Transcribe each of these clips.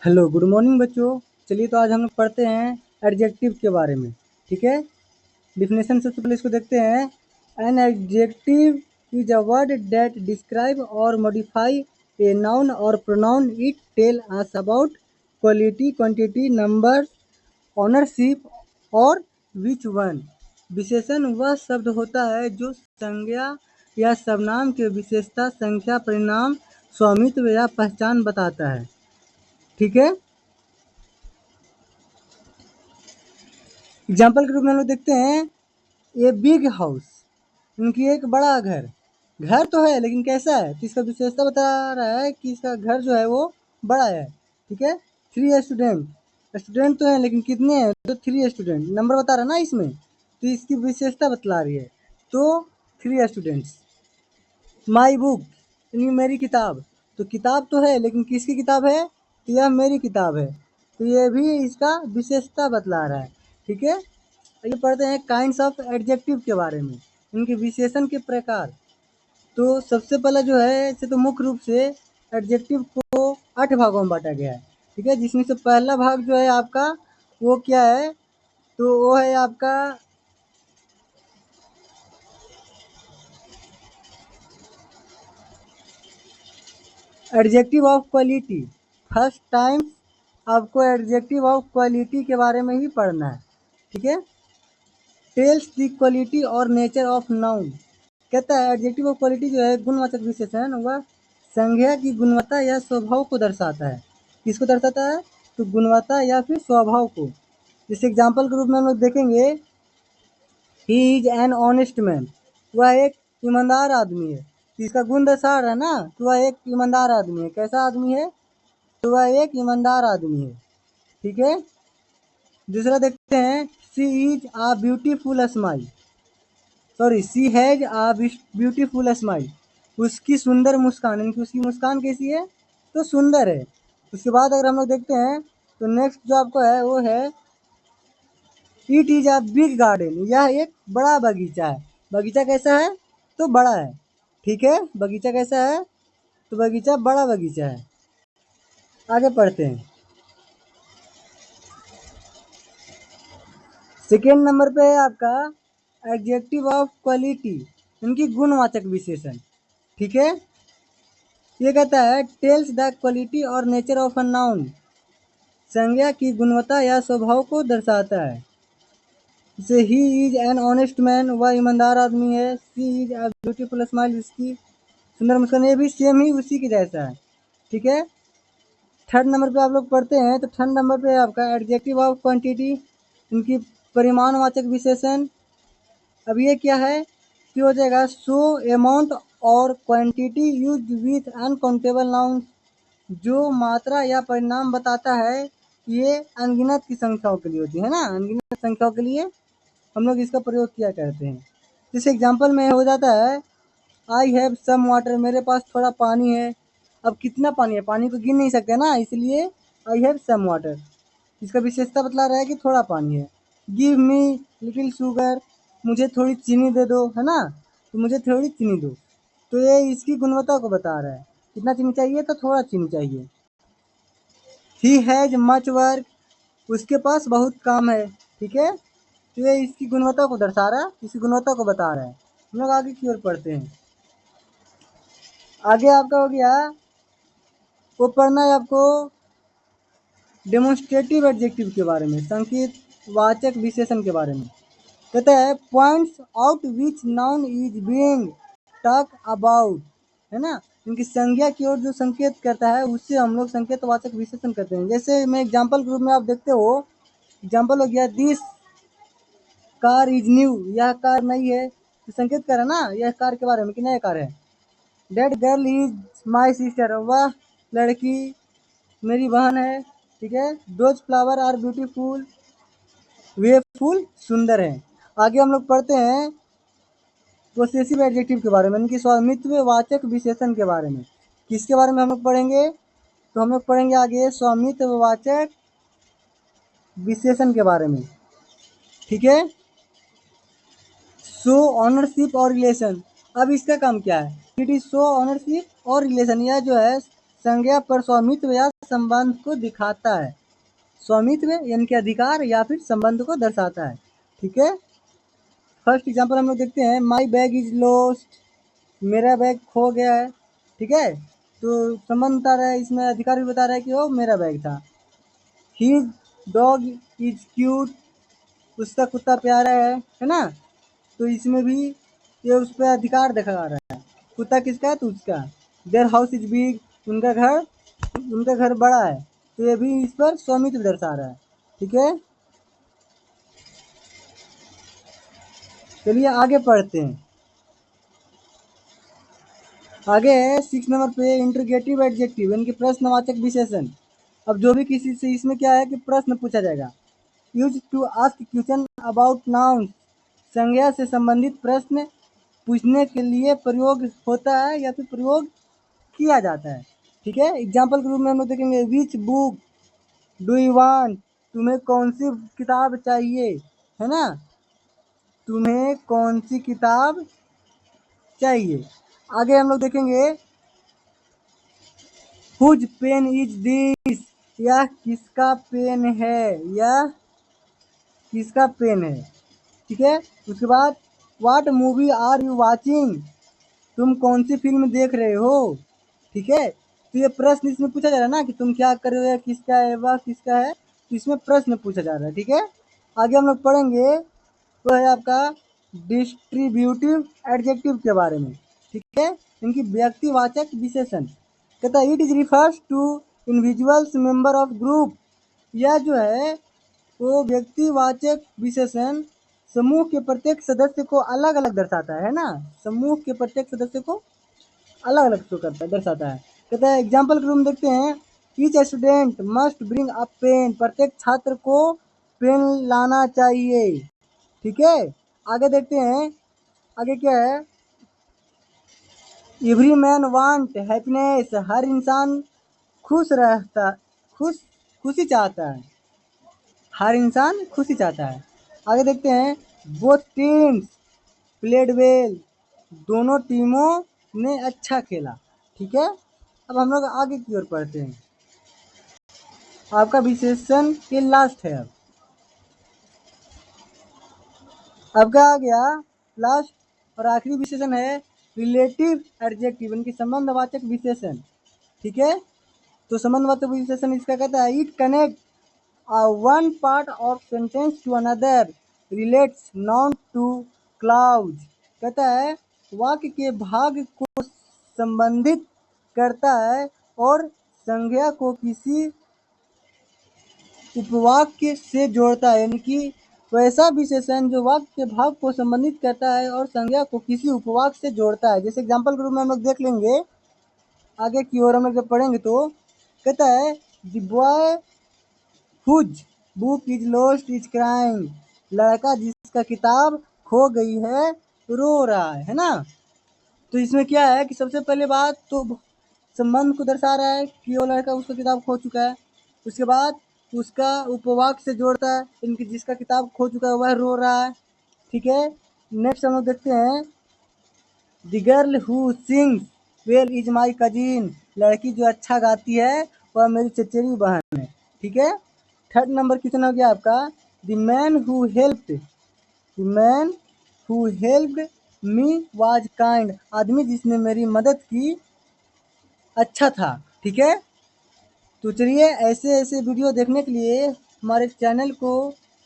Hello good morning बच्चों। चलिए तो आज हम लोग पढ़ते हैं एडजेक्टिव के बारे में। ठीक है, डिफिनेशन सबसे पहले इसको देखते हैं। An adjective is a word that describe और मॉडिफाई ए नाउन और pronoun. It tell us about quality, quantity, number, ownership और विच वन। विशेषण वह शब्द होता है जो संज्ञा या सर्वनाम के विशेषता, संख्या, परिणाम, स्वामित्व या पहचान बताता है। ठीक है, एग्जाम्पल के रूप में हम लोग देखते हैं ए बिग हाउस, उनकी एक बड़ा घर। घर तो है लेकिन कैसा है, तो इसका विशेषता बता रहा है कि इसका घर जो है वो बड़ा है। ठीक है, 3 स्टूडेंट, स्टूडेंट तो है लेकिन कितने हैं, तो 3 स्टूडेंट, नंबर बता रहा है ना इसमें, तो इसकी विशेषता बतला रही है। तो 3 स्टूडेंट्स। माई बुक, यानी मेरी किताब, तो किताब तो है लेकिन किसकी किताब है, तो यह मेरी किताब है, तो ये भी इसका विशेषता बतला रहा है। ठीक है, आइए पढ़ते हैं काइंड्स ऑफ एडजेक्टिव के बारे में, इनके विशेषण के प्रकार। तो सबसे पहला जो है, इसे तो मुख्य रूप से एडजेक्टिव को 8 भागों में बांटा गया है। ठीक है, जिसमें से पहला भाग जो है आपका वो क्या है, तो वो है आपका adjective of quality. First time आपको एडजेक्टिव ऑफ क्वालिटी के बारे में ही पढ़ना है। ठीक है, टेल्स द क्वालिटी और नेचर ऑफ नाउन। कहता है एडजेक्टिव ऑफ क्वालिटी जो है गुणवाचक विशेषण, वह संज्ञा की गुणवत्ता या स्वभाव को दर्शाता है। किसको दर्शाता है, तो गुणवत्ता या फिर स्वभाव को। जैसे एग्जाम्पल के रूप में हम लोग देखेंगे, he is an honest man, वह एक ईमानदार आदमी है। तो इसका गुण दर्शा रहा है ना, तो वह एक ईमानदार आदमी है। कैसा आदमी है, तो वह एक ईमानदार आदमी है। ठीक है, दूसरा देखते हैं, she is a beautiful smile, sorry she has a beautiful smile, उसकी सुंदर मुस्कान, यानी कि उसकी मुस्कान कैसी है, तो सुंदर है। उसके बाद अगर हम लोग देखते हैं, तो नेक्स्ट जो आपको है वो है, it is a big garden, यह एक बड़ा बगीचा है। बगीचा कैसा है, तो बड़ा है। ठीक है, बगीचा कैसा है, तो बगीचा बड़ा बगीचा है। आगे पढ़ते हैं, सेकेंड नंबर पे है आपका एडजेक्टिव ऑफ क्वालिटी, इनकी गुणवाचक विशेषण। ठीक है, ये कहता है टेल्स द क्वालिटी और नेचर ऑफ अ नाउन, संज्ञा की गुणवत्ता या स्वभाव को दर्शाता है। जैसे he is an honest man, वह ईमानदार आदमी है। सी इज अ ब्यूटीफुल स्माइल, इसकी सुंदर मुस्कान, ये भी सेम ही उसी के जैसा है। ठीक है, थर्ड नंबर पे आप लोग पढ़ते हैं, तो थर्ड नंबर पे आपका एडजेक्टिव ऑफ क्वांटिटी, इनकी परिमाणवाचक विशेषण। अब ये क्या है, कि हो जाएगा शो अमाउंट और quantity use with uncountable noun, जो मात्रा या परिणाम बताता है, ये अनगिनत की संख्याओं के लिए होती है ना, अनगिनत संख्याओं के लिए हम लोग इसका प्रयोग किया करते हैं। जैसे एग्जाम्पल में हो जाता है, आई हैव सम वाटर, मेरे पास थोड़ा पानी है। अब कितना पानी है, पानी को गिन नहीं सकते ना, इसलिए आई हैव सम वाटर, इसका विशेषता बतला रहा है कि थोड़ा पानी है। गिव मी लिटिल शुगर, मुझे थोड़ी चीनी दे दो, है ना, तो मुझे थोड़ी चीनी दो, तो ये इसकी गुणवत्ता को बता रहा है, कितना चीनी चाहिए, तो थोड़ा चीनी चाहिए। ही हैज मच वर्क, उसके पास बहुत काम है। ठीक है, तो ये इसकी गुणवत्ता को दर्शा रहा है, इसकी गुणवत्ता को बता रहा है। हम लोग आगे की ओर पढ़ते हैं। आगे आपका हो गया, वो पढ़ना है आपको डेमोन्स्ट्रेटिव एडजेक्टिव के बारे में, संकेत वाचक विशेषण के बारे में। कहता है points out which noun is being talk about, है ना, इनकी संज्ञा की ओर जो संकेत करता है उससे हम लोग संकेतवाचक विशेषण करते हैं। जैसे मैं एग्जांपल के रूप में आप देखते हो, एग्जांपल हो गया दिस कार इज न्यू, यह कार नई है, तो संकेत कर रहा है ना यह कार के बारे में कि नया कार है। That girl is my sister, वह लड़की मेरी बहन है। ठीक है, दोज फ्लावर आर ब्यूटीफुल, वे फूल सुंदर हैं। आगे हम लोग पढ़ते हैं पोसेसिव एडजेक्टिव के बारे में, इनकी स्वामित्व वाचक विशेषण के बारे में। किसके बारे में हम लोग पढ़ेंगे, तो हम लोग पढ़ेंगे आगे स्वामित्व वाचक विशेषण के बारे में। ठीक है, शो ऑनरशिप और रिलेशन। अब इसका काम क्या है, इट इज शो ऑनरशिप और रिलेशन, यह जो है संज्ञा पर स्वामित्व या संबंध को दिखाता है। स्वामित्व यानी कि अधिकार या फिर संबंध को दर्शाता है। ठीक है, फर्स्ट एग्जांपल हम लोग देखते हैं, माई बैग इज लॉस्ट, मेरा बैग खो गया है। ठीक है, तो संबंध बता रहा है, इसमें अधिकार भी बता रहा है कि वो मेरा बैग था। हिज डॉग इज क्यूट, उसका कुत्ता प्यारा है ना। तो इसमें भी ये उस पर अधिकार दिखा रहा है। कुत्ता किसका है, तो उसका। देयर हाउस इज बिग, उनका घर बड़ा है, तो ये भी इस पर स्वामित्व दर्शा रहा है। ठीक है, चलिए आगे पढ़ते हैं। आगे है 6 नंबर पे इंट्रोगेटिव एडजेक्टिव यानी कि प्रश्नवाचक विशेषण। अब जो भी किसी से इसमें क्या है कि प्रश्न पूछा जाएगा। Use to ask question about noun, संज्ञा से संबंधित प्रश्न पूछने के लिए प्रयोग होता है या फिर प्रयोग किया जाता है। ठीक है, एग्जाम्पल के रूप में हम लोग देखेंगे, which book do you want, तुम्हें कौन सी किताब चाहिए, है ना, तुम्हें कौन सी किताब चाहिए। आगे हम लोग देखेंगे, हुज पेन इज दिस, यह किसका पेन है, यह किसका पेन है। ठीक है, उसके बाद what movie are you watching, तुम कौन सी फिल्म देख रहे हो। ठीक है, तो ये प्रश्न इसमें पूछा जा रहा है ना कि तुम क्या कर रहे हो, किसका है, वह किसका है, तो इसमें प्रश्न पूछा जा रहा है। ठीक है, आगे हम लोग पढ़ेंगे वो है आपका डिस्ट्रीब्यूटिव एडजेक्टिव के बारे में। ठीक है, इनकी व्यक्तिवाचक विशेषण। कहता है it is refers to individuals member of group, यह जो है वो व्यक्तिवाचक विशेषण समूह के प्रत्येक सदस्य को अलग अलग दर्शाता है ना, समूह के प्रत्येक सदस्य को अलग अलग शो करता है, दर्शाता है। कहता है एग्जाम्पल के रूप में देखते हैं, each student must bring a pen, प्रत्येक छात्र को पेन लाना चाहिए। ठीक है, आगे देखते हैं, आगे क्या है, एवरी मैन वांट हैप्पीनेस, हर इंसान खुश रहता, खुश खुशी चाहता है, हर इंसान खुशी चाहता है। आगे देखते हैं, बोथ टीम्स प्लेड वेल, दोनों टीमों ने अच्छा खेला। ठीक है, अब हम लोग आगे की ओर पढ़ते हैं। आपका विशेषण के लास्ट है। अब क्या आ गया, लास्ट और आखिरी विशेषण है रिलेटिव एडजेक्टिव यानी कि संबंधवाचक विशेषण। ठीक है, तो संबंधवाचक विशेषण इसका कहता है, it connect one part of sentence to another, relates noun to clause. कहता है वाक्य के भाग को संबंधित करता है और संज्ञा को किसी उपवाक्य से जोड़ता है, यानी कि वैसा विशेषण जो वाक्य के भाग को संबंधित करता है और संज्ञा को किसी उपवाक्य से जोड़ता है। जैसे एग्जाम्पल के रूप में हम लोग देख लेंगे, आगे की ओर हम लोग जब पढ़ेंगे तो कहता है the boy whose book is lost is crying, लड़का जिसका किताब खो गई है रो रहा है ना। तो इसमें क्या है कि सबसे पहले बात तो संबंध को दर्शा रहा है कि वो लड़का उसका किताब खो चुका है। उसके बाद उसका उपवाक्य से जोड़ता है, इनकी जिसका किताब खो चुका है वह रो रहा है। ठीक है, नेक्स्ट हम लोग देखते हैं, the girl who sings well is my cousin, लड़की जो अच्छा गाती है वह मेरी चचेरी बहन है। ठीक है, थर्ड नंबर क्वेश्चन हो गया आपका, the man who helped, the man who helped me was kind, आदमी जिसने मेरी मदद की अच्छा था। ठीक है, तो चलिए ऐसे ऐसे वीडियो देखने के लिए हमारे चैनल को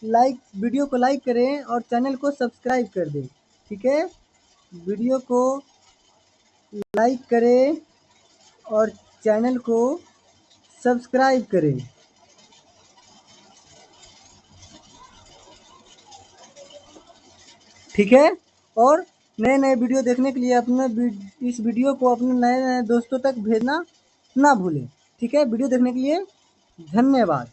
वीडियो को लाइक करें और चैनल को सब्सक्राइब कर दें। ठीक है, वीडियो को लाइक करें और चैनल को सब्सक्राइब करें। ठीक है, और नए नए वीडियो देखने के लिए इस वीडियो को अपने नए नए दोस्तों तक भेजना ना भूलें। ठीक है, वीडियो देखने के लिए धन्यवाद।